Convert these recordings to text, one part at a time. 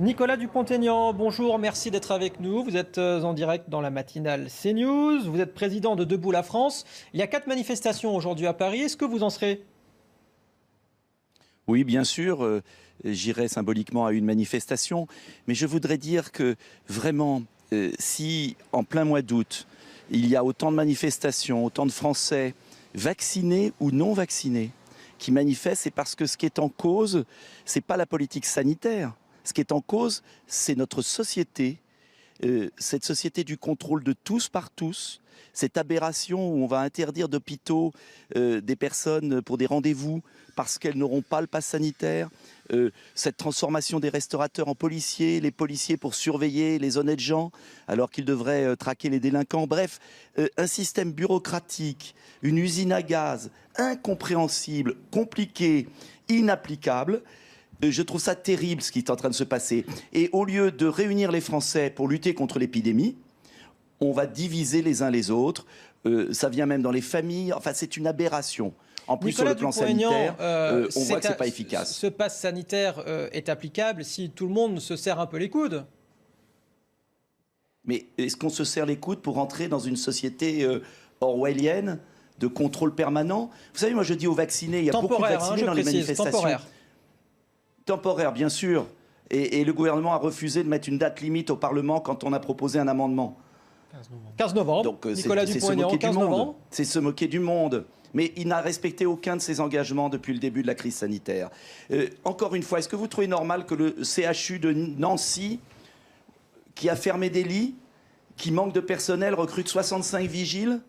Nicolas Dupont-Aignan, bonjour, merci d'être avec nous. Vous êtes en direct dans la matinale CNews. Vous êtes président de Debout la France. Il y a 4 manifestations aujourd'hui à Paris. Est-ce que vous en serez? Oui, bien sûr, j'irai symboliquement à une manifestation. Mais je voudrais dire que vraiment, si en plein mois d'août, il y a autant de manifestations, autant de Français, vaccinés ou non vaccinés, qui manifestent, c'est parce que ce qui est en cause, ce n'est pas la politique sanitaire. Ce qui est en cause, c'est notre société, cette société du contrôle de tous par tous, cette aberration où on va interdire d'hôpitaux des personnes pour des rendez-vous parce qu'elles n'auront pas le pass sanitaire, cette transformation des restaurateurs en policiers, les policiers pour surveiller les honnêtes gens alors qu'ils devraient traquer les délinquants. Bref, un système bureaucratique, une usine à gaz incompréhensible, compliquée, inapplicable. Je trouve ça terrible ce qui est en train de se passer. Et au lieu de réunir les Français pour lutter contre l'épidémie, on va diviser les uns les autres. Ça vient même dans les familles. Enfin, c'est une aberration. En plus, Nicolas sur le plan sanitaire, on voit que ce n'est pas efficace. Ce pass sanitaire est applicable si tout le monde se serre un peu les coudes. Mais est-ce qu'on se serre les coudes pour entrer dans une société orwellienne de contrôle permanent? Vous savez, moi je dis aux vaccinés, il y a beaucoup de vaccinés dans les manifestations. Temporaire, bien sûr. Et le gouvernement a refusé de mettre une date limite au Parlement quand on a proposé un amendement. 15 novembre. Donc, Nicolas Dupont-Aignan, 15 novembre. C'est se moquer du monde. Mais il n'a respecté aucun de ses engagements depuis le début de la crise sanitaire. Encore une fois, est-ce que vous trouvez normal que le CHU de Nancy, qui a fermé des lits, qui manque de personnel, recrute 65 vigiles?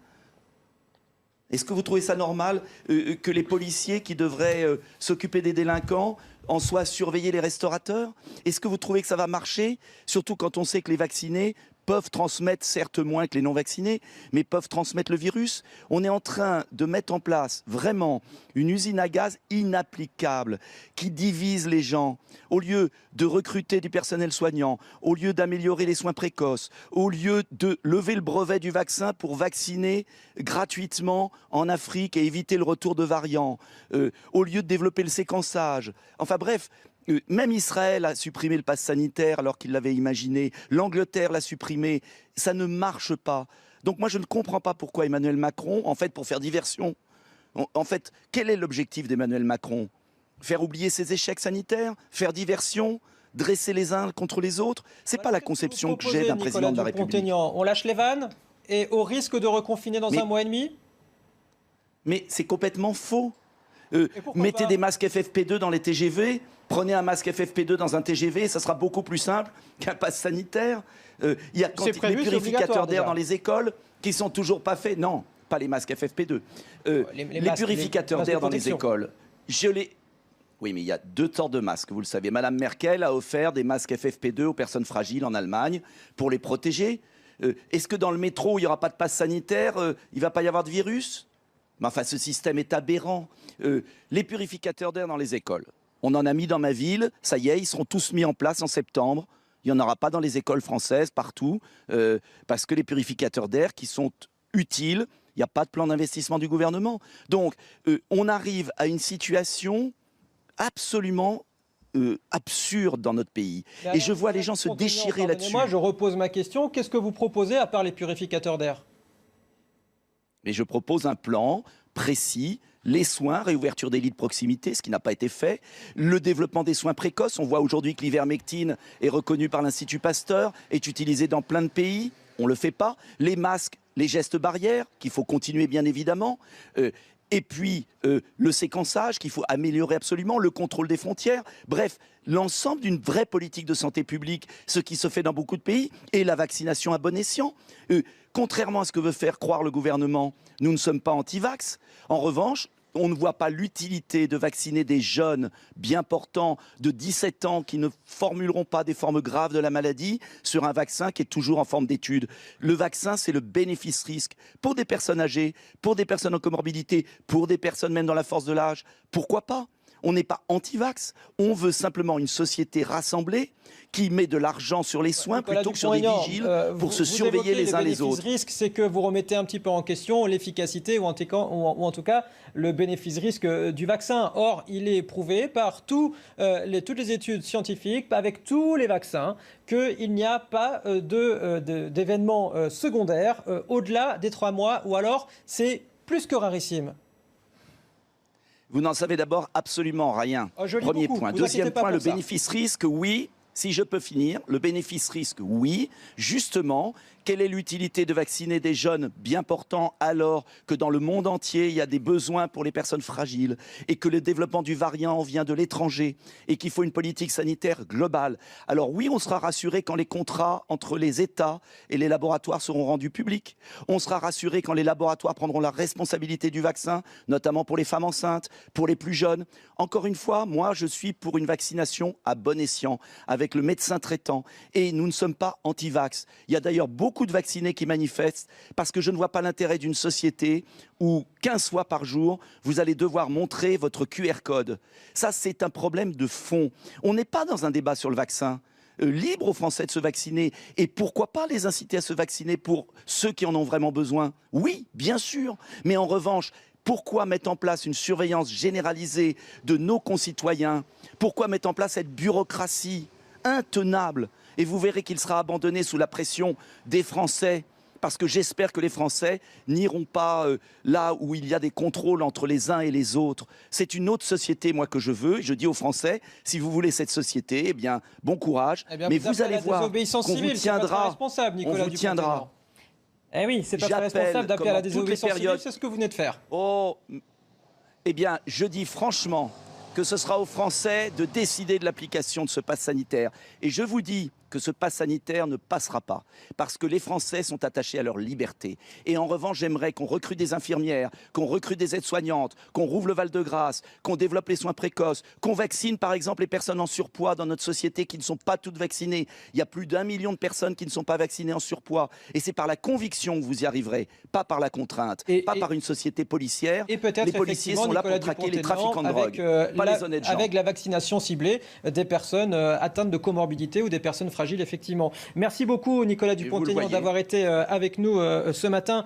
Est-ce que vous trouvez ça normal que les policiers qui devraient s'occuper des délinquants en soient surveiller les restaurateurs? Est-ce que vous trouvez que ça va marcher? Surtout quand on sait que les vaccinés peuvent transmettre, certes moins que les non-vaccinés, mais peuvent transmettre le virus. On est en train de mettre en place vraiment une usine à gaz inapplicable qui divise les gens. Au lieu de recruter du personnel soignant, au lieu d'améliorer les soins précoces, au lieu de lever le brevet du vaccin pour vacciner gratuitement en Afrique et éviter le retour de variants, au lieu de développer le séquençage. Enfin bref, même Israël a supprimé le pass sanitaire alors qu'il l'avait imaginé. L'Angleterre l'a supprimé. Ça ne marche pas. Donc moi, je ne comprends pas pourquoi Emmanuel Macron, en fait, pour faire diversion. En fait, quel est l'objectif d'Emmanuel Macron? Faire oublier ses échecs sanitaires? Faire diversion? Dresser les uns contre les autres? C'est pas la conception que j'ai d'un président de la République. On lâche les vannes et au risque de reconfiner dans un mois et demi? Mais c'est complètement faux. Mettez des masques FFP2 dans les TGV, prenez un masque FFP2 dans un TGV, ça sera beaucoup plus simple qu'un pass sanitaire. Il y a les purificateurs d'air dans les écoles qui sont toujours pas faits. Non, pas les masques FFP2. Les purificateurs d'air dans les écoles, Oui, mais il y a 2 sortes de masques, vous le savez. Madame Merkel a offert des masques FFP2 aux personnes fragiles en Allemagne pour les protéger. Est-ce que dans le métro, où il n'y aura pas de pass sanitaire, il ne va pas y avoir de virus? Mais enfin, ce système est aberrant. Les purificateurs d'air dans les écoles. On en a mis dans ma ville, ça y est, ils seront tous mis en place en septembre. Il n'y en aura pas dans les écoles françaises, partout, parce que les purificateurs d'air qui sont utiles, il n'y a pas de plan d'investissement du gouvernement. Donc, on arrive à une situation absolument absurde dans notre pays. Et je vois les gens se déchirer là-dessus. Moi, je repose ma question. Qu'est-ce que vous proposez à part les purificateurs d'air? Mais je propose un plan précis, les soins, réouverture des lits de proximité, ce qui n'a pas été fait, le développement des soins précoces. On voit aujourd'hui que l'ivermectine est reconnue par l'Institut Pasteur, est utilisée dans plein de pays. On ne le fait pas. Les masques, les gestes barrières, qu'il faut continuer bien évidemment. Et puis le séquençage qu'il faut améliorer absolument, le contrôle des frontières. Bref, l'ensemble d'une vraie politique de santé publique, ce qui se fait dans beaucoup de pays, et la vaccination à bon escient. Contrairement à ce que veut faire croire le gouvernement, nous ne sommes pas anti-vax. En revanche, on ne voit pas l'utilité de vacciner des jeunes bien portants de 17 ans qui ne formuleront pas des formes graves de la maladie sur un vaccin qui est toujours en forme d'étude. Le vaccin, c'est le bénéfice-risque pour des personnes âgées, pour des personnes en comorbidité, pour des personnes même dans la force de l'âge. Pourquoi pas? On n'est pas anti-vax. On veut simplement une société rassemblée qui met de l'argent sur les soins plutôt que sur des vigiles pour se surveiller les uns les autres. Le bénéfice-risque, c'est que vous remettez un petit peu en question l'efficacité ou en tout cas le bénéfice-risque du vaccin. Or, il est prouvé par toutes les études scientifiques, avec tous les vaccins, qu'il n'y a pas d'événements secondaires au-delà des 3 mois, ou alors c'est plus que rarissime. Vous n'en savez d'abord absolument rien. Premier point. Deuxième point, le bénéfice-risque, oui. Si je peux finir, le bénéfice-risque, oui. Justement, quelle est l'utilité de vacciner des jeunes bien portants alors que dans le monde entier, il y a des besoins pour les personnes fragiles et que le développement du variant vient de l'étranger et qu'il faut une politique sanitaire globale? Alors oui, on sera rassuré quand les contrats entre les États et les laboratoires seront rendus publics. On sera rassuré quand les laboratoires prendront la responsabilité du vaccin, notamment pour les femmes enceintes, pour les plus jeunes. Encore une fois, moi, je suis pour une vaccination à bon escient, avec le médecin traitant. Et nous ne sommes pas anti-vax. Il y a d'ailleurs beaucoup de vaccinés qui manifestent parce que je ne vois pas l'intérêt d'une société où 15 fois par jour, vous allez devoir montrer votre QR code. Ça, c'est un problème de fond. On n'est pas dans un débat sur le vaccin. Libre aux Français de se vacciner. Et pourquoi pas les inciter à se vacciner pour ceux qui en ont vraiment besoin? Oui, bien sûr. Mais en revanche, pourquoi mettre en place une surveillance généralisée de nos concitoyens? Pourquoi mettre en place cette bureaucratie intenable? Et vous verrez qu'il sera abandonné sous la pression des Français, parce que j'espère que les Français n'iront pas là où il y a des contrôles entre les uns et les autres. C'est une autre société, moi, que je veux. Je dis aux Français, si vous voulez cette société, eh bien, bon courage. Mais vous allez voir qu'on vous tiendra. On vous tiendra. Eh oui, c'est pas très responsable d'appeler à la désobéissance civile, c'est ce que vous venez de faire. Oh, eh bien, je dis franchement que ce sera aux Français de décider de l'application de ce pass sanitaire. Et je vous dis que ce pass sanitaire ne passera pas, parce que les Français sont attachés à leur liberté. Et en revanche, j'aimerais qu'on recrute des infirmières, qu'on recrute des aides-soignantes, qu'on rouvre le Val-de-Grâce, qu'on développe les soins précoces, qu'on vaccine par exemple les personnes en surpoids dans notre société qui ne sont pas toutes vaccinées. Il y a plus d'1 million de personnes qui ne sont pas vaccinées en surpoids. Et c'est par la conviction que vous y arriverez, pas par la contrainte, pas par une société policière. Et peut-être, les policiers sont là pour traquer les trafiquants de drogue, pas les honnêtes gens. Avec la vaccination ciblée des personnes atteintes de comorbidité ou des personnes fragiles, effectivement. Merci beaucoup, Nicolas Dupont-Aignan, d'avoir été avec nous ce matin.